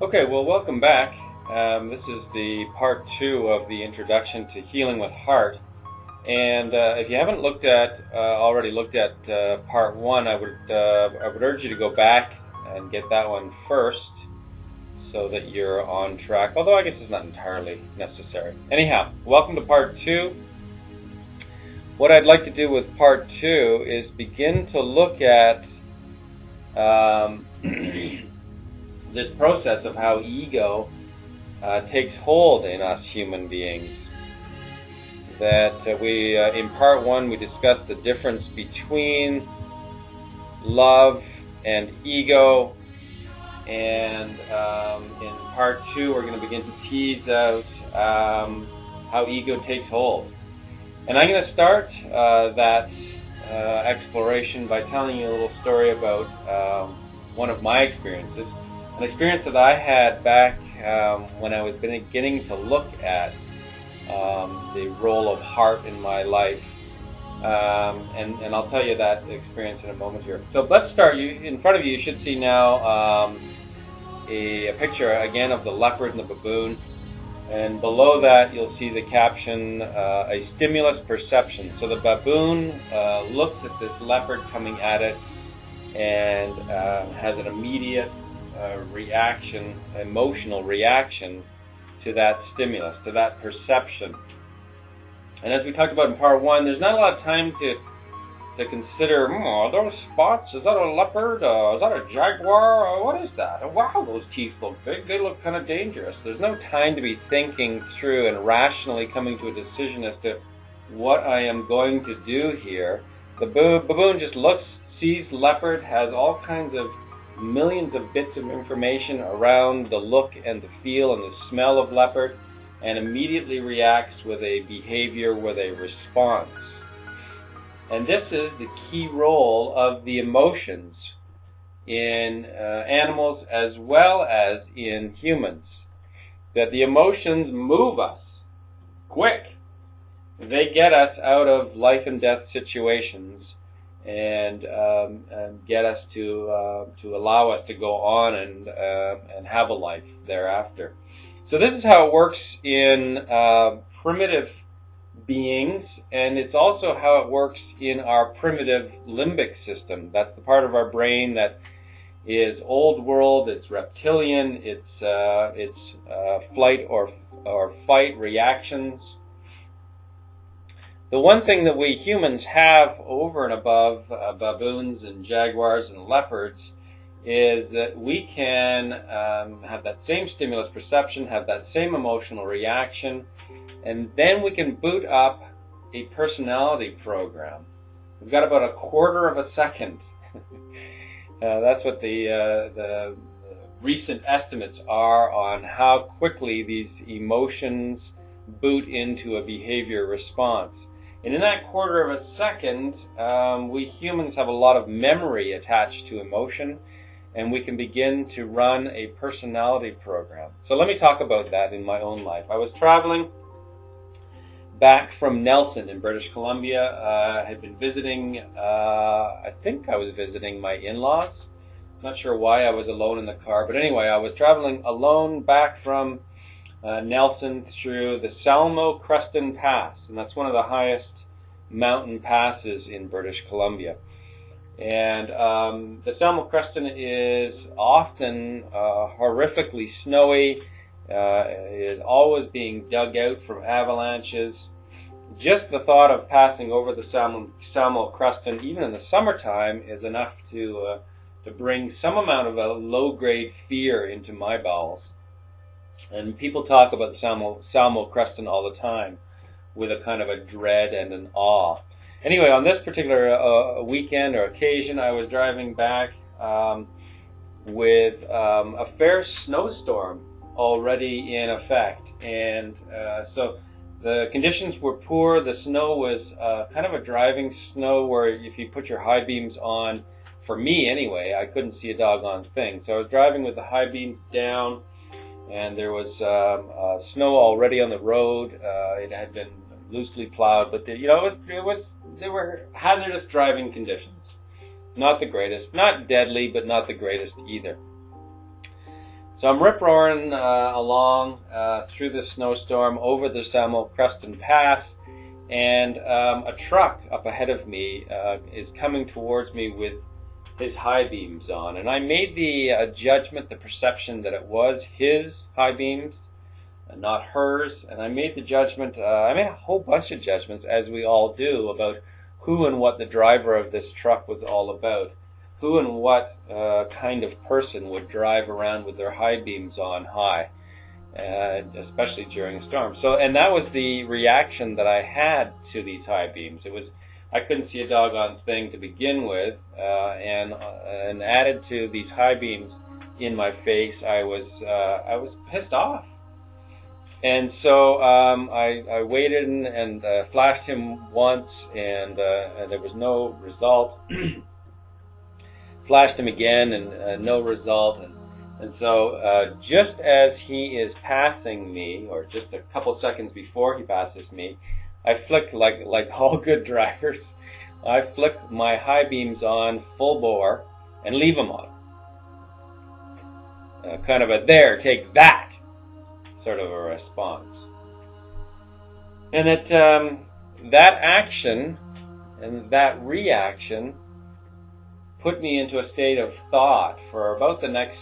Okay, well, welcome back. This is the part 2 of the introduction to healing with heart. And if you haven't already looked at part 1, I would urge you to go back and get that one first, so that you're on track. Although I guess it's not entirely necessary. Anyhow, welcome to part 2. What I'd like to do with part 2 is begin to look at this process of how ego takes hold in us human beings. That we, in part 1, we discussed the difference between love and ego, and in part 2, we're going to begin to tease out how ego takes hold. And I'm going to start that exploration by telling you a little story about one of my experiences. An experience that I had back when I was beginning to look at the role of heart in my life. And I'll tell you that experience in a moment here. So let's start. In front of you, you should see now a picture, again, of the leopard and the baboon. And below that, you'll see the caption, a stimulus perception. So the baboon looks at this leopard coming at it and has an immediate emotional reaction to that stimulus, to that perception. And as we talked about in part 1, there's not a lot of time to consider, are those spots? Is that a leopard? Is that a jaguar? What is that? Wow, those teeth look big. They look kind of dangerous. There's no time to be thinking through and rationally coming to a decision as to what I am going to do here. The baboon just looks, sees leopard, has all kinds of millions of bits of information around the look and the feel and the smell of leopard, and immediately reacts with a behavior, with a response. And this is the key role of the emotions in animals as well as in humans. That the emotions move us quick. They get us out of life and death situations and get us to allow us to go on and have a life thereafter. So this is how it works in primitive beings, and it's also how it works in our primitive limbic system. That's the part of our brain that is old world, it's reptilian, it's flight or fight reactions. The one thing that we humans have over and above baboons and jaguars and leopards is that we can have that same stimulus perception, have that same emotional reaction, and then we can boot up a personality program. We've got about a quarter of a second. That's what the recent estimates are on how quickly these emotions boot into a behavior response. And in that quarter of a second, we humans have a lot of memory attached to emotion, and we can begin to run a personality program. So let me talk about that in my own life. I was traveling back from Nelson in British Columbia. I had been visiting, I think I was visiting my in-laws. Not sure why I was alone in the car, but anyway, I was traveling alone back from Nelson through the Salmo-Creston Pass, and that's one of the highest mountain passes in British Columbia. And the Salmo-Creston is often horrifically snowy, is always being dug out from avalanches. Just the thought of passing over the Salmo-Creston, even in the summertime, is enough to bring some amount of a low-grade fear into my bowels. And people talk about the Salmo-Creston all the time with a kind of a dread and an awe. Anyway, on this particular weekend or occasion, I was driving back with a fair snowstorm already in effect. And so the conditions were poor. The snow was kind of a driving snow where if you put your high beams on, for me anyway, I couldn't see a doggone thing. So I was driving with the high beams down, and there was snow already on the road. It had been loosely plowed, but they were hazardous driving conditions. Not the greatest, not deadly, but not the greatest either. So I'm rip-roaring along through the snowstorm over the Salmo Creston Pass, and a truck up ahead of me is coming towards me with his high beams on. And I made the judgment, the perception that it was his high beams and not hers. And I made the judgment, I made a whole bunch of judgments, as we all do, about who and what the driver of this truck was all about. Who and what kind of person would drive around with their high beams on high, especially during a storm. So, and that was the reaction that I had to these high beams. It was, I couldn't see a doggone thing to begin with, and added to these high beams in my face, I was pissed off. And so I waited and flashed him once, and there was no result. Flashed him again, and no result. And so just as he is passing me, or just a couple seconds before he passes me, I flick, like all good drivers, I flick my high beams on full bore and leave them on. Kind of a there, take that sort of a response. And that action and that reaction put me into a state of thought for about the next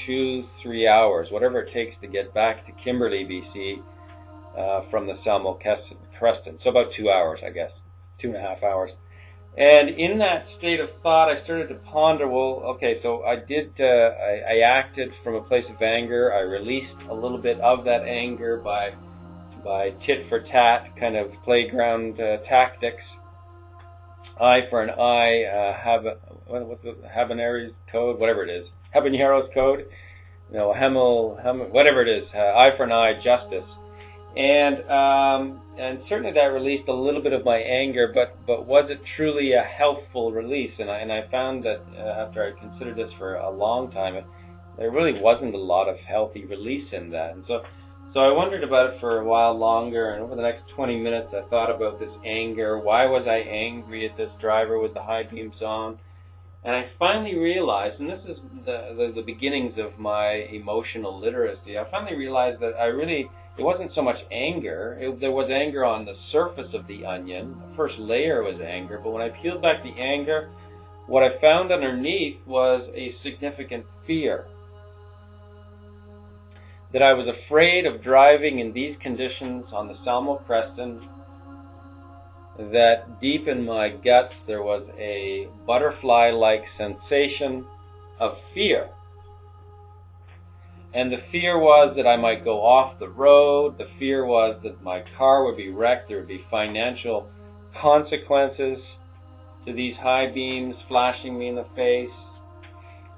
2-3 hours, whatever it takes to get back to Kimberley, BC, from the Salmo Creston. So about 2 hours, I guess, 2.5 hours. And in that state of thought, I started to ponder, well, okay, so I acted from a place of anger. I released a little bit of that anger by tit for tat kind of playground tactics. Eye for an eye, what's the Habanero's code, whatever it is, Habanero's code, whatever it is, eye for an eye, justice, and certainly that released a little bit of my anger, but was it truly a healthful release? And I found that after I considered this for a long time, there really wasn't a lot of healthy release in that, and so I wondered about it for a while longer, and over the next 20 minutes I thought about this anger. Why was I angry at this driver with the high beams on? And I finally realized, and this is the beginnings of my emotional literacy, I finally realized that it wasn't so much anger. There was anger on the surface of the onion. The first layer was anger, but when I peeled back the anger, what I found underneath was a significant fear. That I was afraid of driving in these conditions on the Salmo Creston, that deep in my guts there was a butterfly-like sensation of fear. And the fear was that I might go off the road. The fear was that my car would be wrecked. There would be financial consequences to these high beams flashing me in the face.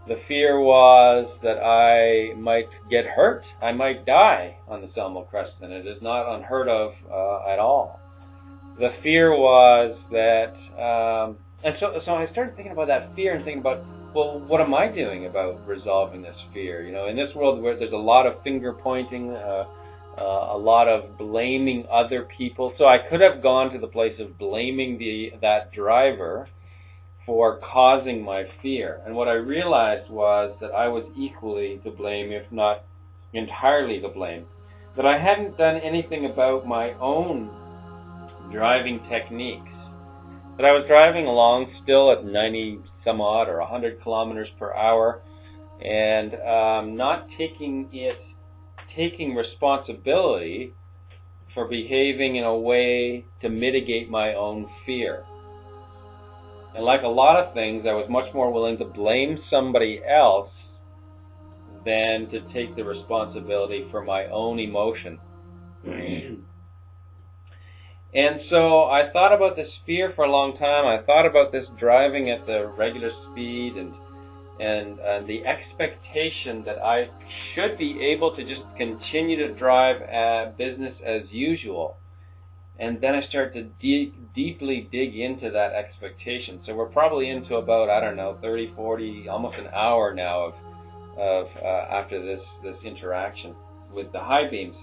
The fear was that I might get hurt. I might die on the Salmo Creston. It is not unheard of at all. The fear was that, and so I started thinking about that fear and thinking about, well, what am I doing about resolving this fear? In this world where there's a lot of finger pointing, a lot of blaming other people. So I could have gone to the place of blaming that driver for causing my fear. And what I realized was that I was equally to blame, if not entirely to blame. That I hadn't done anything about my own driving techniques. That I was driving along still at 90 some odd or 100 kilometers per hour and not taking responsibility for behaving in a way to mitigate my own fear. And like a lot of things, I was much more willing to blame somebody else than to take the responsibility for my own emotion. And so I thought about this fear for a long time. I thought about this driving at the regular speed and the expectation that I should be able to just continue to drive business as usual. And then I start to deeply dig into that expectation. So we're probably into about, 30, 40, almost an hour now of after this interaction with the high beams.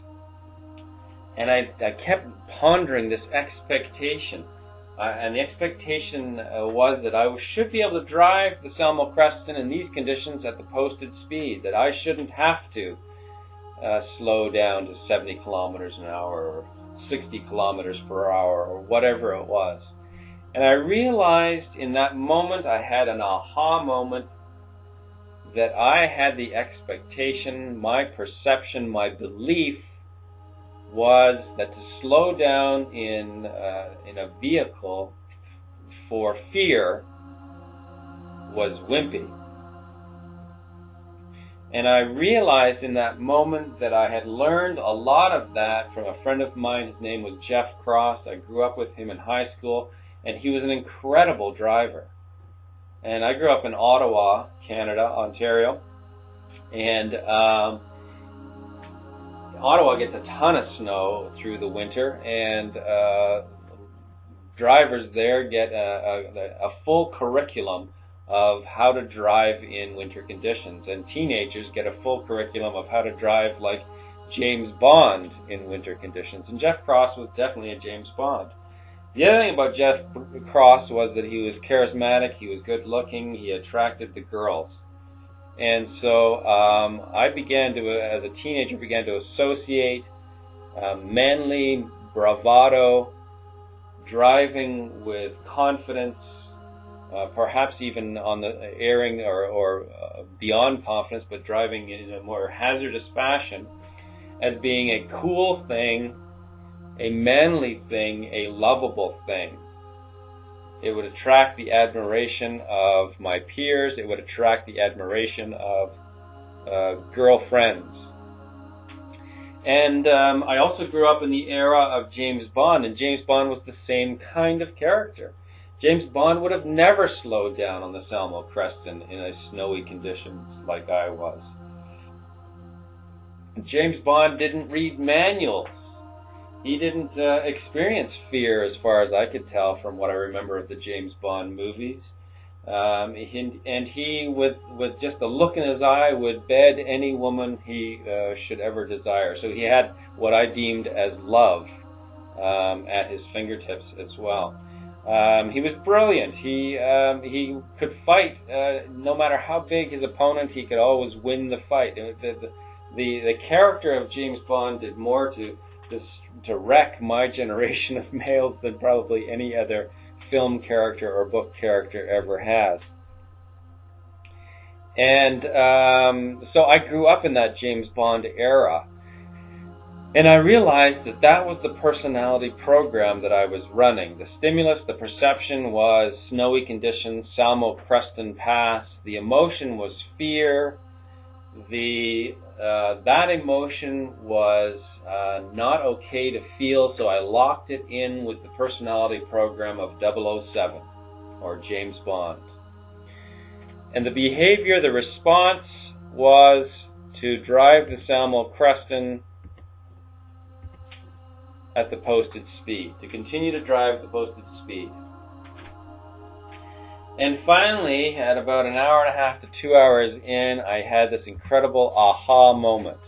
And I kept pondering this expectation and the expectation was that I should be able to drive the Selmo Creston in these conditions at the posted speed, that I shouldn't have to slow down to 70 kilometers an hour or 60 kilometers per hour or whatever it was. And I realized in that moment, I had an aha moment, that I had the expectation, my perception, my belief was that to slow down in a vehicle for fear was wimpy. And I realized in that moment that I had learned a lot of that from a friend of mine. His name was Jeff Cross. I grew up with him in high school, and he was an incredible driver. And I grew up in Ottawa, Canada, Ontario, and Ottawa gets a ton of snow through the winter, and drivers there get a full curriculum of how to drive in winter conditions, and teenagers get a full curriculum of how to drive like James Bond in winter conditions. And Jeff Cross was definitely a James Bond. The other thing about Jeff Cross was that he was charismatic, he was good looking, he attracted the girls. And so I began to, as a teenager, began to associate manly bravado, driving with confidence, perhaps even on the airing or beyond confidence, but driving in a more hazardous fashion, as being a cool thing, a manly thing, a lovable thing. It would attract the admiration of my peers. It would attract the admiration of girlfriends. And I also grew up in the era of James Bond, and James Bond was the same kind of character. James Bond would have never slowed down on the Selmo Creston in a snowy conditions like I was. James Bond didn't read manuals. He didn't experience fear, as far as I could tell from what I remember of the James Bond movies. And he, with just a look in his eye, would bed any woman he should ever desire. So he had what I deemed as love at his fingertips as well. He was brilliant. He could fight. No matter how big his opponent, he could always win the fight. The character of James Bond did more to wreck my generation of males than probably any other film character or book character ever has. And so I grew up in that James Bond era. And I realized that that was the personality program that I was running. The stimulus, the perception was snowy conditions, Selmo Creston Pass. The emotion was fear. That emotion was not okay to feel, so I locked it in with the personality program of 007 or James Bond. And the behavior, the response was to drive the Selmo Creston at the posted speed, to continue to drive the posted speed. And finally, at about an hour and a half to 2 hours in, I had this incredible aha moment.